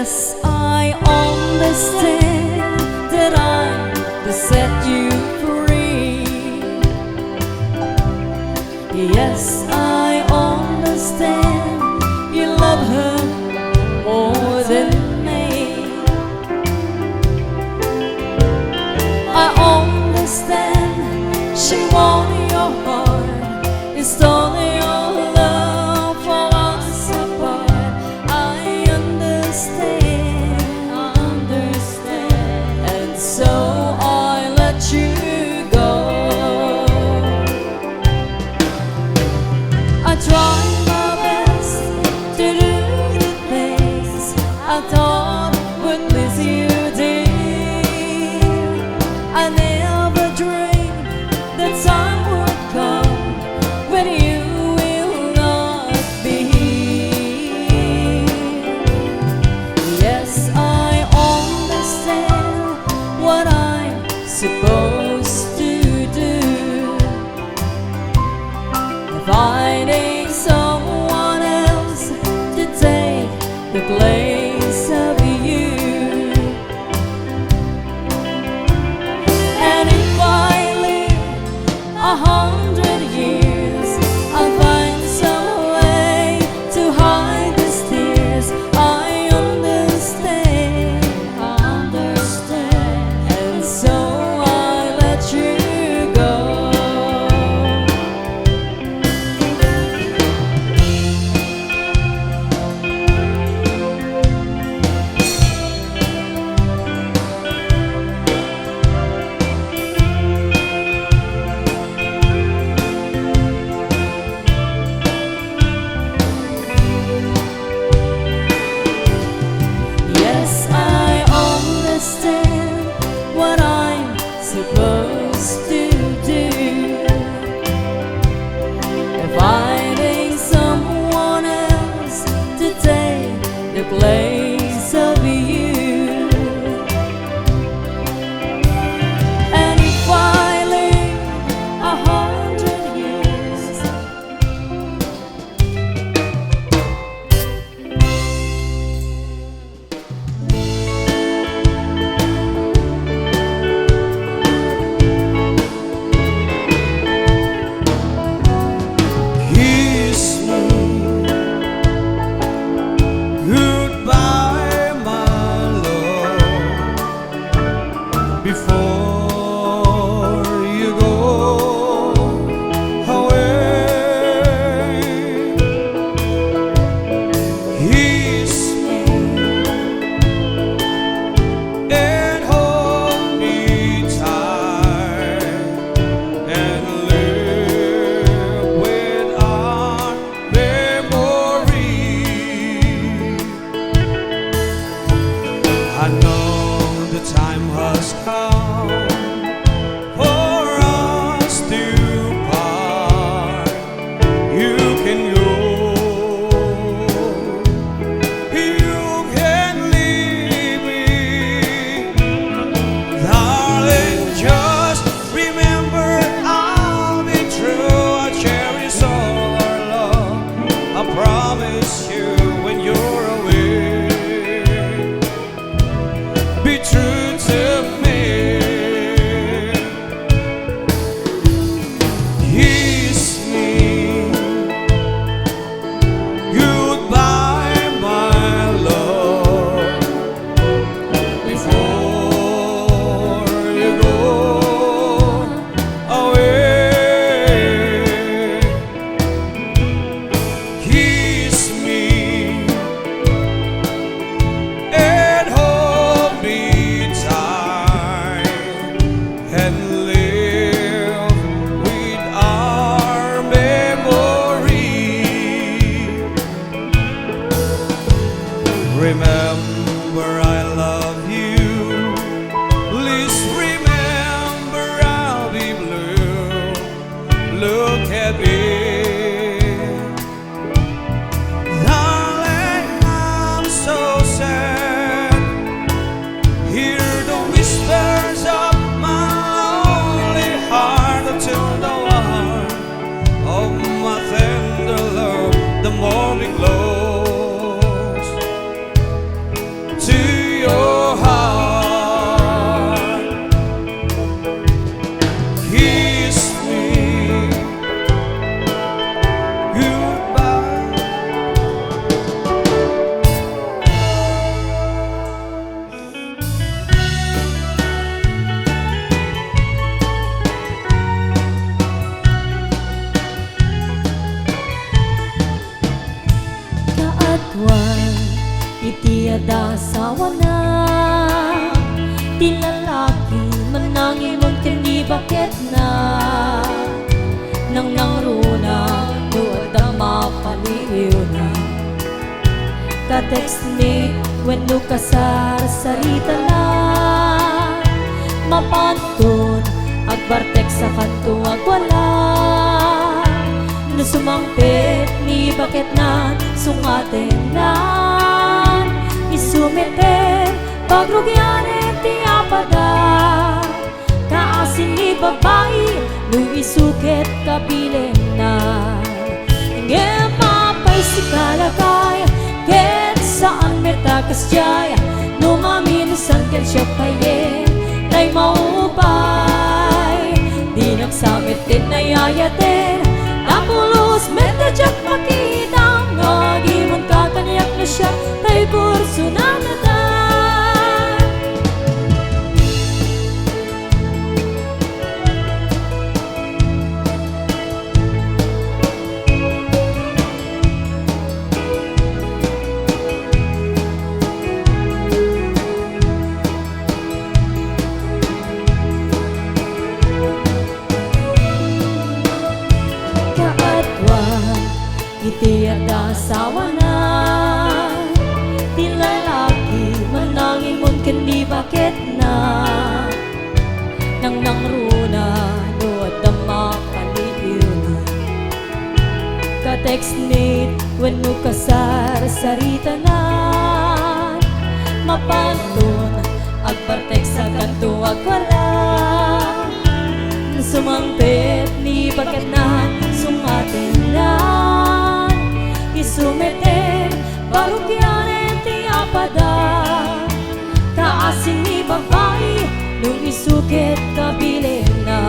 Yes, I understand that I'm to set you free. Yes, I understand you love her more than me. I understand she wants your heart, it's only your love for us apart. I understand, and so I let you go. I try my best to do the things I thought would please you, dear. I never dreamed that time would come when you will not be here. Yes, I understand what I'm supposed to do. Finding someone else to take the place of you. And if I live 100 years, I'll find some way to hide these tears. I understand, and so I let you go. Yes, I understand what I'm supposed to do. Finding someone else to take the place of you. And if I live 100 years, Kiss me goodbye, my love, before you go away. Kiss me and hold me tight and live with our memory. I know the time has come for us to part. You can go, you can leave me, darling. Just remember, I'll be true. I cherish all our love. I promise you, when you're away, be true to me. asawa na. Di lalaki manangimon kendi bakit na. Nang nangruna nuod ang mapaliw na. Ka-text ni when no kasar sarita na. Mapantun agbartek sa kanto agwala. Nasumangpit ni bakit na sungaten na. Isumiten pagrugyanen ti apada. Kaasin ni babae nung isukit kabilin na. Ngayon mapay si kalakay ket saan metakas jaya. Numaminsan ket siya paye tay maupay. Di nagsamit din nayayatin tapulos metadyak makita. Ngagimon kakaniyak na siya tay kurso na natan. Iti ada asawa na. Di lalaki manangimon kendi bakit na. Nang nangruna nuod ang mapaliw na. Ka-text ni when no kasar sarita na. Mapantun agbartek sa kanto agwala. Sumangpit ni bakit na sungatin na. Isumeten barugyanen ti apada. Kaasin ni babae nung isukit kabilin na.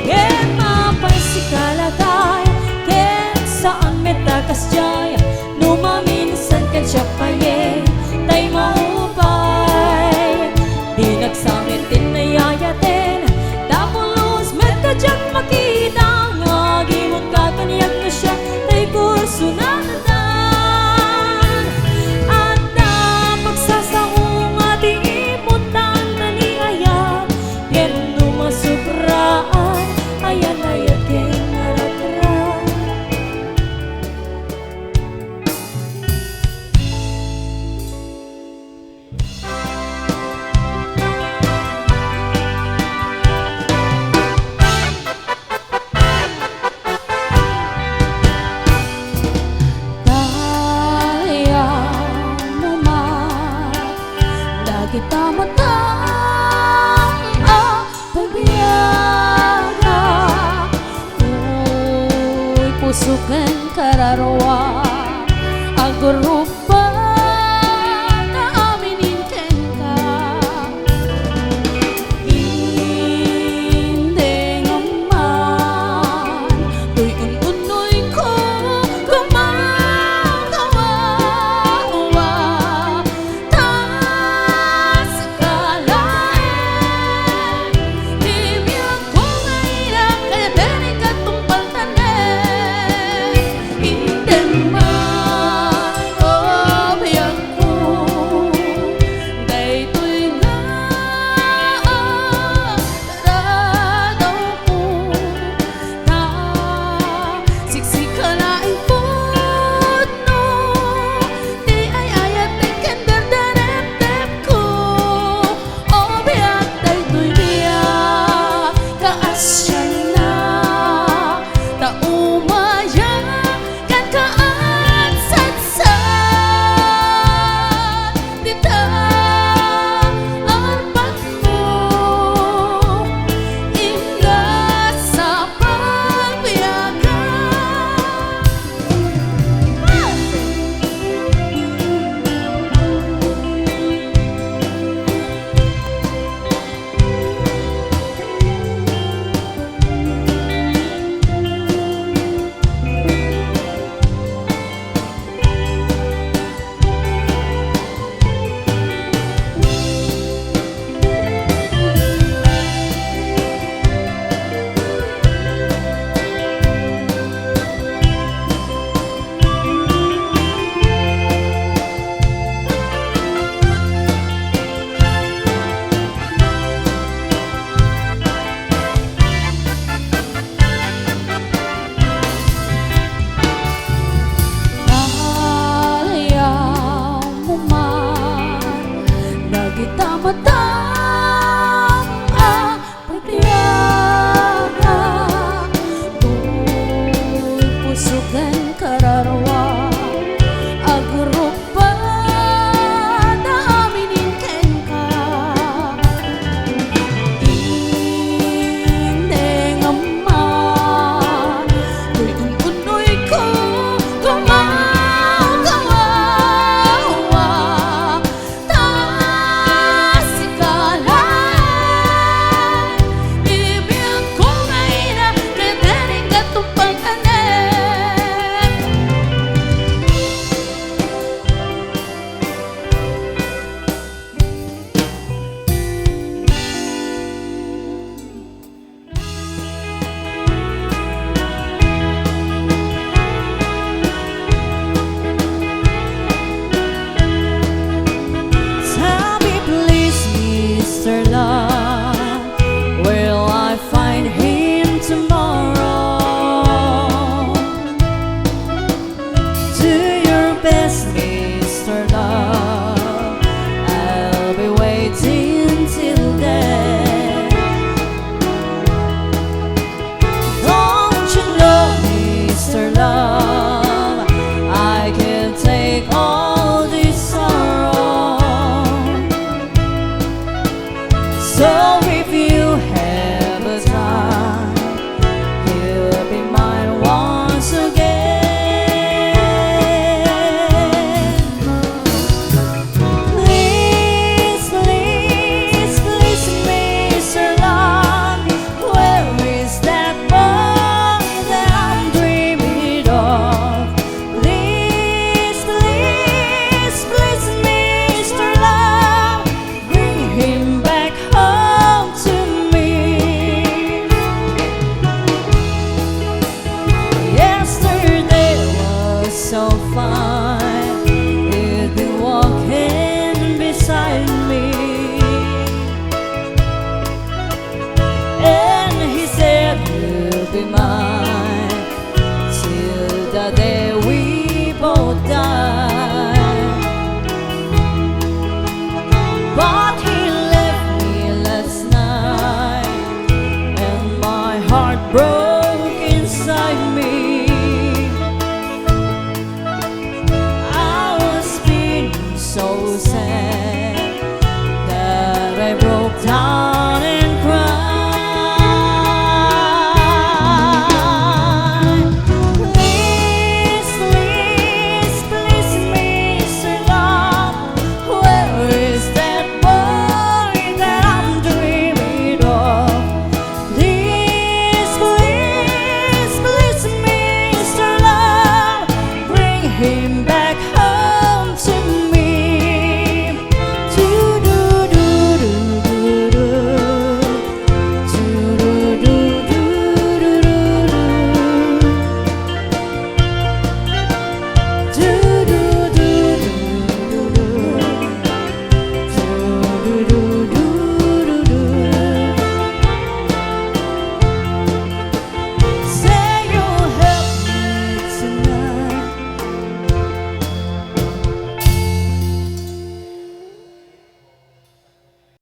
Ken mapay si kalagay ken saan metakas jaya. Numaminsan ken siya paye tay maupay. Di nagsamit din nayayatin tapulos metadyak makita. Ngagimon kakaniyak na siya tay kurso na natan. At napagsasahong ating imutan na ni ayat. Ken numasukraan ayan ayat ken narakran. Kita matang pagbiyaga. Uy pusukan kararwa agurupa na aminin ken ka. Indeng man uy ununoy ko kumagawa. Oh So if you have a time, he'll be mine once again. Please, please, please, Mr. Love, where is that boy that I'm dreaming of? Please, please, please, Mr. Love, bring him back home to me. Yesterday was so fine, he'd been walking beside me, and he said he'll be mine till the day we both die. But he left me last night, and my heart broke inside me. I was feeling so sad that I broke down